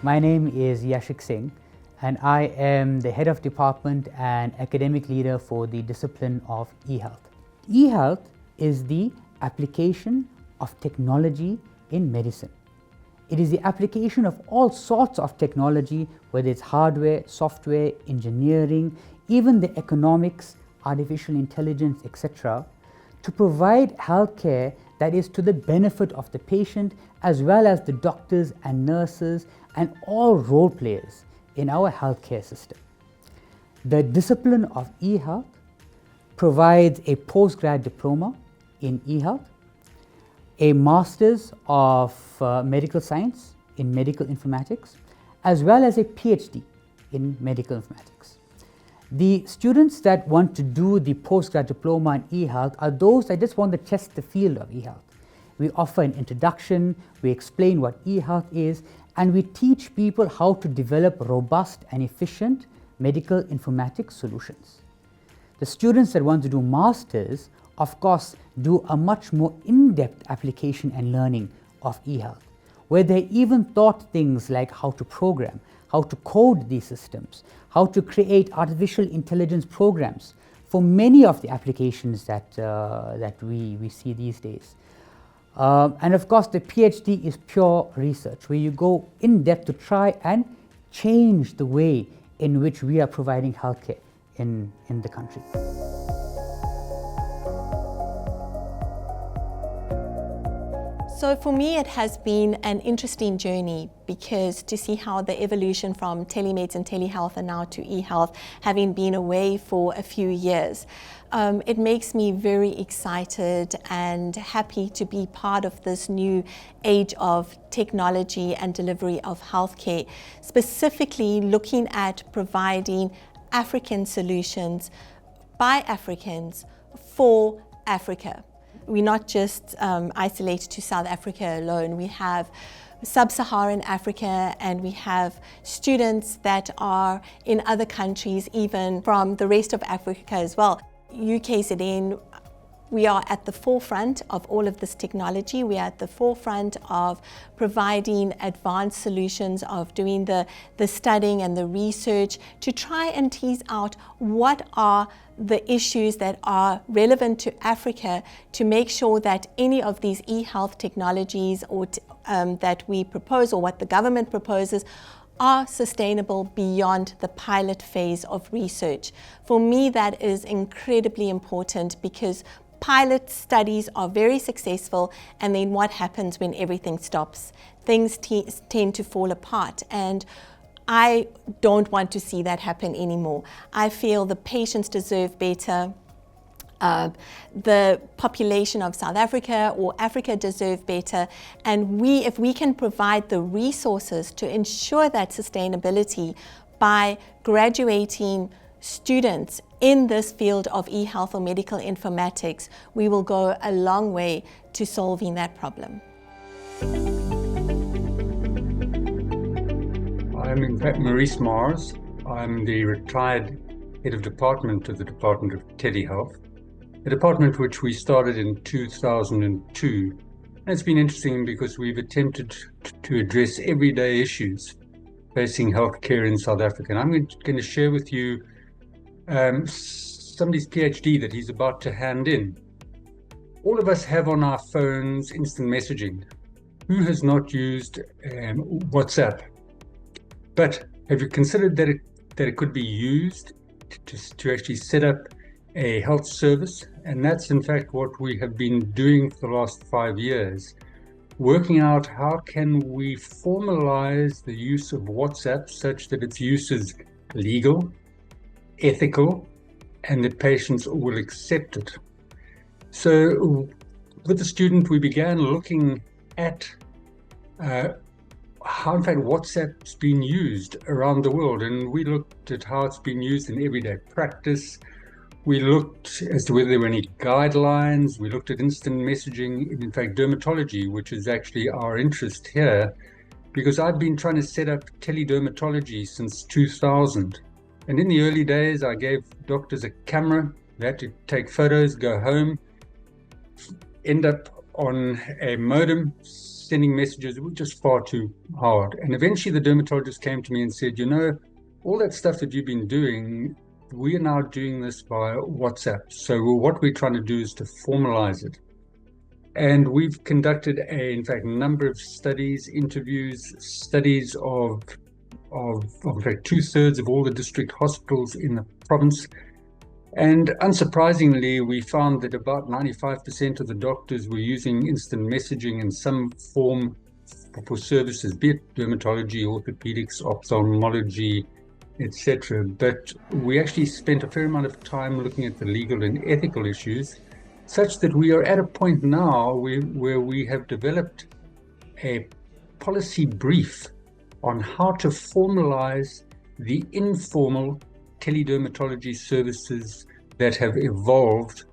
My name is Yashik Singh, and I am the Head of Department and Academic Leader for the discipline of eHealth. eHealth is the application of technology in medicine. It is the application of all sorts of technology, whether it's hardware, software, engineering, even the economics, artificial intelligence, etc., to provide healthcare that is to the benefit of the patient as well as the doctors and nurses and all role players in our healthcare system. The discipline of eHealth provides a postgrad diploma in eHealth, a Master's of Medical Science in Medical Informatics, as well as a PhD in Medical Informatics. The students that want to do the postgrad diploma in eHealth are those that just want to test the field of eHealth. We offer an introduction, we explain what eHealth is, and we teach people how to develop robust and efficient medical informatics solutions. The students that want to do masters, of course, do a much more in-depth application and learning of eHealth, where they even taught things like how to program, how to code these systems, how to create artificial intelligence programs for many of the applications that we see these days. And of course, the PhD is pure research, where you go in depth to try and change the way in which we are providing healthcare in the country. So for me, it has been an interesting journey, because to see how the evolution from telemedicine, telehealth, and now to eHealth, having been away for a few years, it makes me very excited and happy to be part of this new age of technology and delivery of healthcare, specifically looking at providing African solutions by Africans for Africa. We're not just isolated to South Africa alone. We have Sub-Saharan Africa, and we have students that are in other countries, even from the rest of Africa as well. UKZN, we are at the forefront of all of this technology. We are at the forefront of providing advanced solutions, of doing the studying and the research to try and tease out what are the issues that are relevant to Africa, to make sure that any of these eHealth technologies or that we propose, or what the government proposes, are sustainable beyond the pilot phase of research. For me, that is incredibly important, because pilot studies are very successful, and then what happens when everything stops? Things tend to fall apart, and I don't want to see that happen anymore. I feel the patients deserve better. The population of South Africa or Africa deserve better, and if we can provide the resources to ensure that sustainability by graduating students in this field of eHealth or medical informatics, we will go a long way to solving that problem. I'm in fact Maurice Mars. I'm the retired head of department of the Department of Telehealth, a department which we started in 2002. And it's been interesting because we've attempted to address everyday issues facing healthcare in South Africa. And I'm going to share with you somebody's PhD that he's about to hand in. All of us have on our phones instant messaging. Who has not used WhatsApp? But have you considered that it could be used to actually set up a health service? And that's in fact what we have been doing for the last 5 years, working out how can we formalize the use of WhatsApp such that its use is legal, ethical, and the patients will accept it. So with the student, we began looking at how in fact WhatsApp's been used around the world, and we looked at how it's been used in everyday practice. We looked as to whether there were any guidelines. We looked at instant messaging, in fact dermatology, which is actually our interest here, because I've been trying to set up teledermatology since 2000. And in the early days, I gave doctors a camera. They had to take photos, go home, end up on a modem, sending messages. It was just far too hard. And eventually the dermatologist came to me and said, you know, all that stuff that you've been doing, we are now doing this via WhatsApp. So what we're trying to do is to formalize it. And we've conducted in fact, number of studies, interviews, studies of in fact, 2/3 of all the district hospitals in the province. And unsurprisingly, we found that about 95% of the doctors were using instant messaging in some form for services, be it dermatology, orthopedics, ophthalmology, etc. But we actually spent a fair amount of time looking at the legal and ethical issues, such that we are at a point now where we have developed a policy brief on how to formalize the informal teledermatology services that have evolved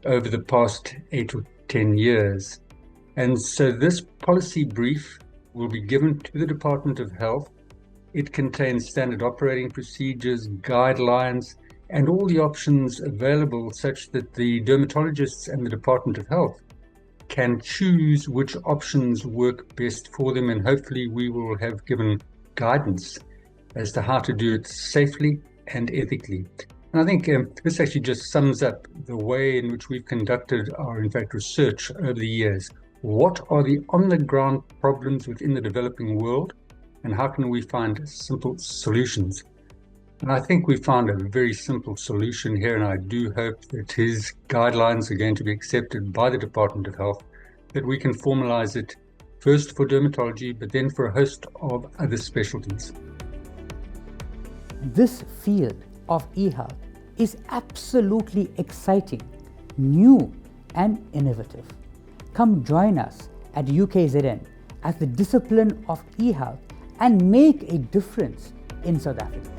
over the past 8 or 10 years. And so this policy brief will be given to the Department of Health. It contains standard operating procedures, guidelines, and all the options available such that the dermatologists and the Department of Health can choose which options work best for them, and hopefully we will have given guidance as to how to do it safely and ethically. And I think this actually just sums up the way in which we've conducted our, in fact, research over the years. What are the on-the-ground problems within the developing world, and how can we find simple solutions? And I think we found a very simple solution here, and I do hope that his guidelines are going to be accepted by the Department of Health, that we can formalize it first for dermatology, but then for a host of other specialties. This field of e-health is absolutely exciting, new and innovative. Come join us at UKZN as the discipline of e-health and make a difference in South Africa.